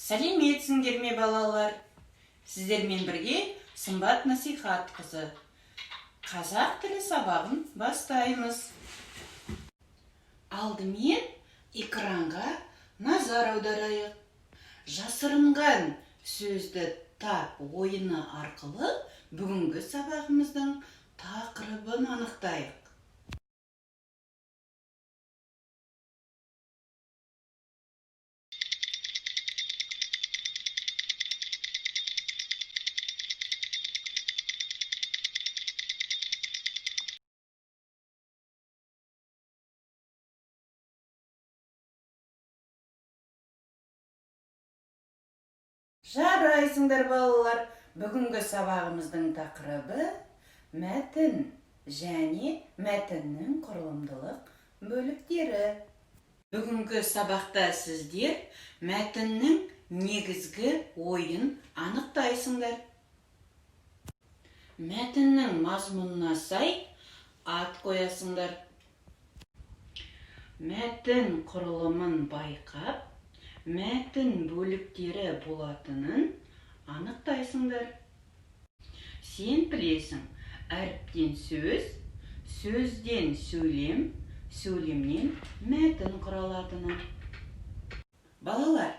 Сәлеметсіңдер ме балалар? Сіздермен бірге сымбат насихат қызы қазақ тілі сабағын бастаймыз. Алдымен экранға назар аударайық. Жасырынған сөзді тап ойыны арқылы бүгінгі сабағымыздың тақырыбын анықтайық. Жарайсыңдар балалар, бүгінгі сабағымыздың тақырыбы мәтін және мәтіннің құрылымдылық бөліктері. Бүгінгі сабақта сіздер мәтіннің негізгі ойын анықтайсыңдар. Мәтіннің мазмұнына сай ат қоясыңдар. Мәтін құрылымын байқап, мәтін бөліктері болатынын анықтайсыңдар. Сен білесің, әріптен сөз, сөзден сөйлем, сөйлемнен мәтін құралатынын. Балалар,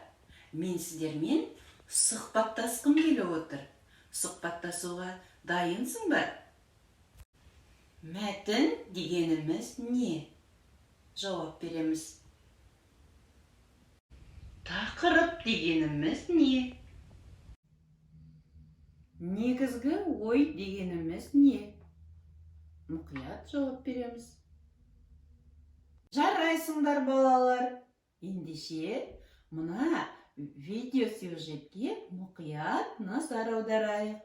мен сіздермен сұхбаттасқым келіп отыр. Сұхбаттасуға дайынсың ба? Мәтін дегеніміз не? Жауап береміз. Тақырып дегеніміз не? Негізгі ой дегеніміз не? Мұқият жауап береміз. Жарайсыңдар балалар. Ендеше мына видеосюжетке мұқият назар аударайық.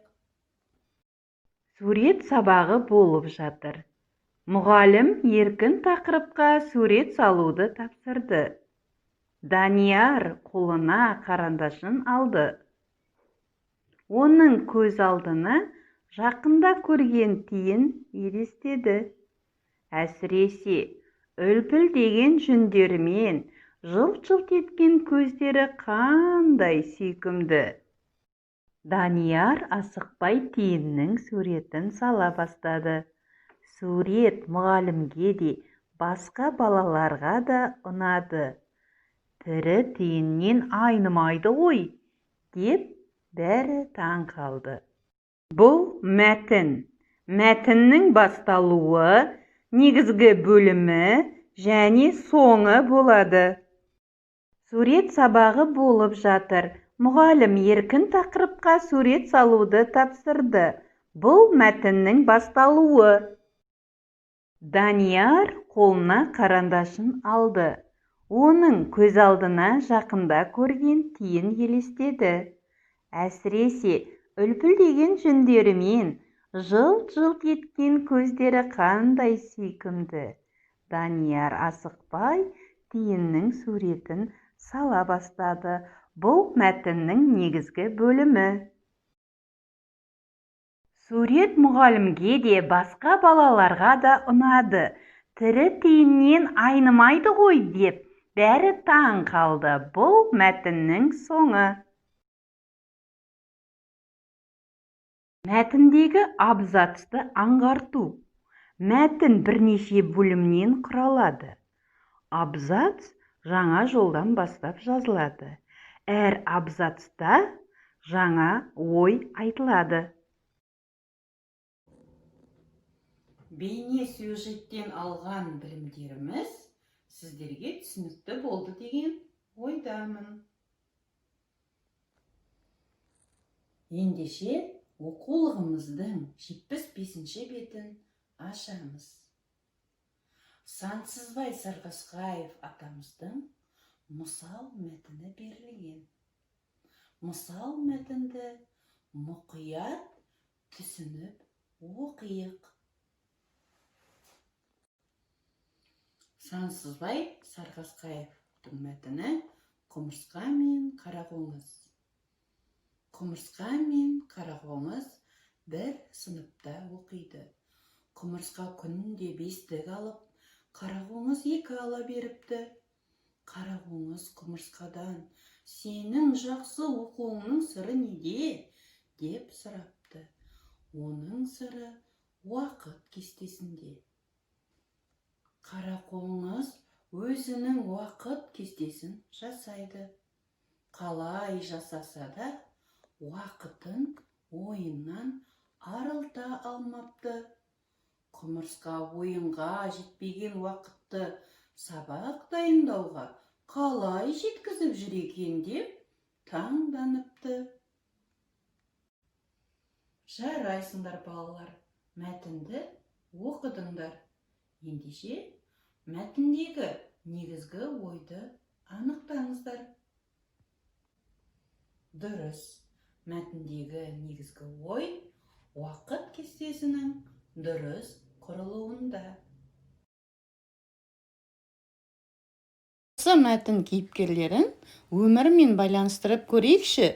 Сурет сабағы болып жатыр. Мұғалім еркін тақырыпқа сурет салуды тапсырды. Данияр қолына қарандашын алды. Оның көз алдына жақында көрген тиын елестеді. Әсіресе үлпілдеген жүндерімен жылт-жылт еткен көздері қандай сүйкімді. Данияр асықпай тиынның суретін сала бастады. Сурет мұғалімге де, басқа балаларға да ұнады. Тірі тиыннен айнымайды ғой, деп бәрі таң қалды. Бұл мәтін. Мәтіннің басталуы, негізгі бөлімі және соңы болады. Сурет сабағы болып жатыр. Мұғалім еркін тақырыпқа сурет салуды тапсырды. Бұл мәтіннің басталуы. Данияр қолына қарандашын алды. Оның көз алдына жақында көрген тиын елестеді. Әсіресе үлпілдеген жүндерімен жылт-жылт еткен көздері қандай сүйкімді. Данияр асықпай тиынның суретін сала бастады. Бұл мәтіннің негізгі бөлімі. Сурет мұғалімге де, басқа балаларға да ұнады. Тірі тиыннен айнымайды ғой, деп бәрі таң қалды. Бұл мәтіннің соңы. Мәтіндегі абзацты аңғарту. Мәтін бірнеше бөлімнен құралады. Абзац жаңа жолдан бастап жазылады. Әр абзацта жаңа ой айтылады. Бейне сюжеттен алған білімдеріміз сіздерге түсінікті болды деген ойдамын. Ендеше оқулығымыздың 75-ші бетін ашамыз. Сансызбай Сарғасқаев атамыздың мысал мәтіні берілген. Мысал мәтінді мұқият түсініп оқиық. Сансызбай Сарғасқаевтың мәтіні құмырсқа мен қарақоңыз. Құмырсқа мен қарақоңыз бір сыныпта оқиды. Құмырсқа күнде 5 алып, қарақоңыз 2 ала беріпті. Қарағоңыз құмырсқадан, сенің жақсы оқуыңның сыры неде? Деп сұрапты. Оның сыры уақыт кестесінде. Қарақоңыз өзінің уақыт кестесін жасайды. Қалай жасаса да, уақытын ойыннан арылта алмапты. Құмырсқа ойынға жетпеген уақытты сабақ дайындауға қалай жеткізіп жүр екен деп таңданыпты. Жарайсыңдар балалар, мәтінді оқыдыңдар. Ендеше мәтіндегі негізгі ойды анықтаңыздар. Дұрыс, мәтіндегі негізгі ой уақыт кестесінің дұрыс құрылуында. Осы мәтін кейіпкерлерін өмірмен байланыстырып көрейікші.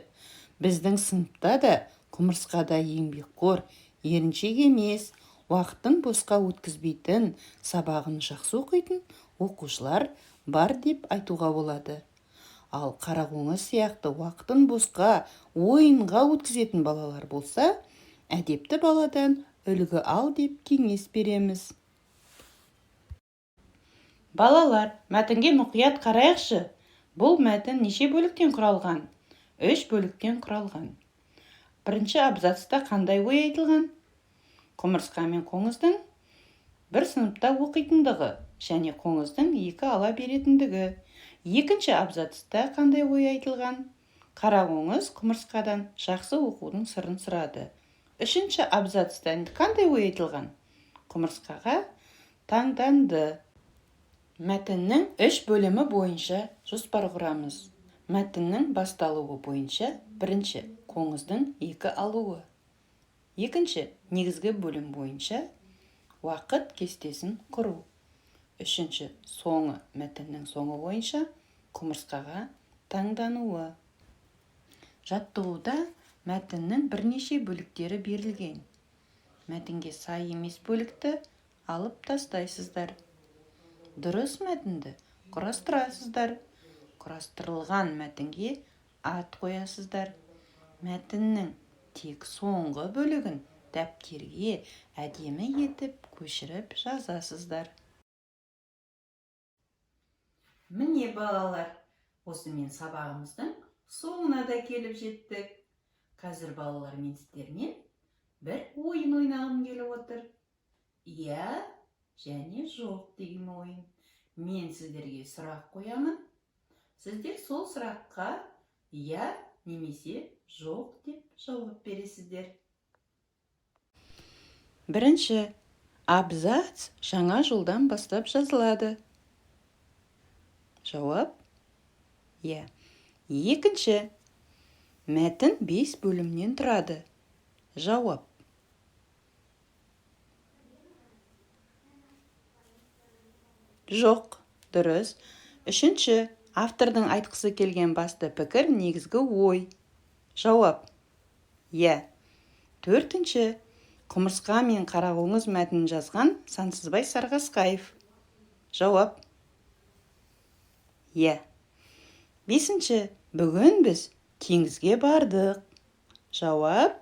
Біздің сыныпта да құмырсқада еңбекқор, еріншек емес, уақытын босқа өткізбейтін, сабағын жақсы оқитын оқушылар бар деп айтуға болады. Ал қарақоңыз сияқты уақытын босқа, ойынға өткізетін балалар болса, әдепті баладан үлгі ал деп кеңес береміз. Балалар, мәтінге мұқият қарайықшы. Бұл мәтін неше бөліктен құралған? 3 бөліктен құралған. Бірінші абзацта қандай ой айтылған? Құмырсқа мен қоңыздың бір сыныпта оқитындығы және қоңыздың 2 ала беретіндігі. Екінші абзацта қандай ой айтылған? Қарақоңыз құмырсқадан жақсы оқудың сырын сұрады. Үшінші абзацта қандай ой айтылған? Құмырсқаға таңданды. Мәтіннің 3 бөлімі бойынша жоспар құрамыз. Мәтіннің басталуы бойынша бірінші қоңыздың 2 алуы. Екінші негізгі бөлім бойынша уақыт кестесін құру. Үшінші соңы мәтіннің соңы бойынша құмырсқаға таңдануы. Жаттығуда мәтіннің бірнеше бөліктері берілген. Мәтінге сай емес бөлікті алып тастайсыздар. Дұрыс мәтінді құрастырасыздар. Құрастырылған мәтінге ат қоясыздар. Мәтіннің тек соңғы бөлігін дәптерге әдемі етіп көшіріп жазасыздар. Міне балалар, осымен сабағымыздың соңына да келіп жеттік. Қазір балалар, мен сіздермен бір ойын ойнағым келіп отыр. Иә және жоқ деген ойын. Мен сіздерге сұрақ қоямын. Сіздер сол сұраққа иә немесе жоқ деп жауап бересіздер. Бірінші абзац жаңа жылдан бастап жазылады. Жауап иә. Екінші мәтін 5 бөлімнен тұрады. Жауап жоқ. Дұрыс. Үшінші автордың айтқысы келген басты пікір негізгі ой. Жауап иә. Төртінші құмырсқа мен қарақоңыз мәтінін жазған Сансызбай Сарғасқаев. Жауап иә. Бесінші бүгін біз теңізге бардық. Жауап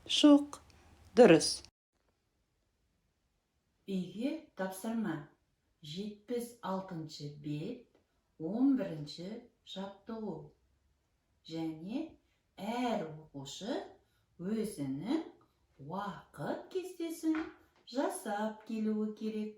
жоқ. Дұрыс. Үйге тапсырма. 76-шы бет, 11-ші жаттығу. Және әр оқушы өзінің уақыт кестесін жасап келуі керек.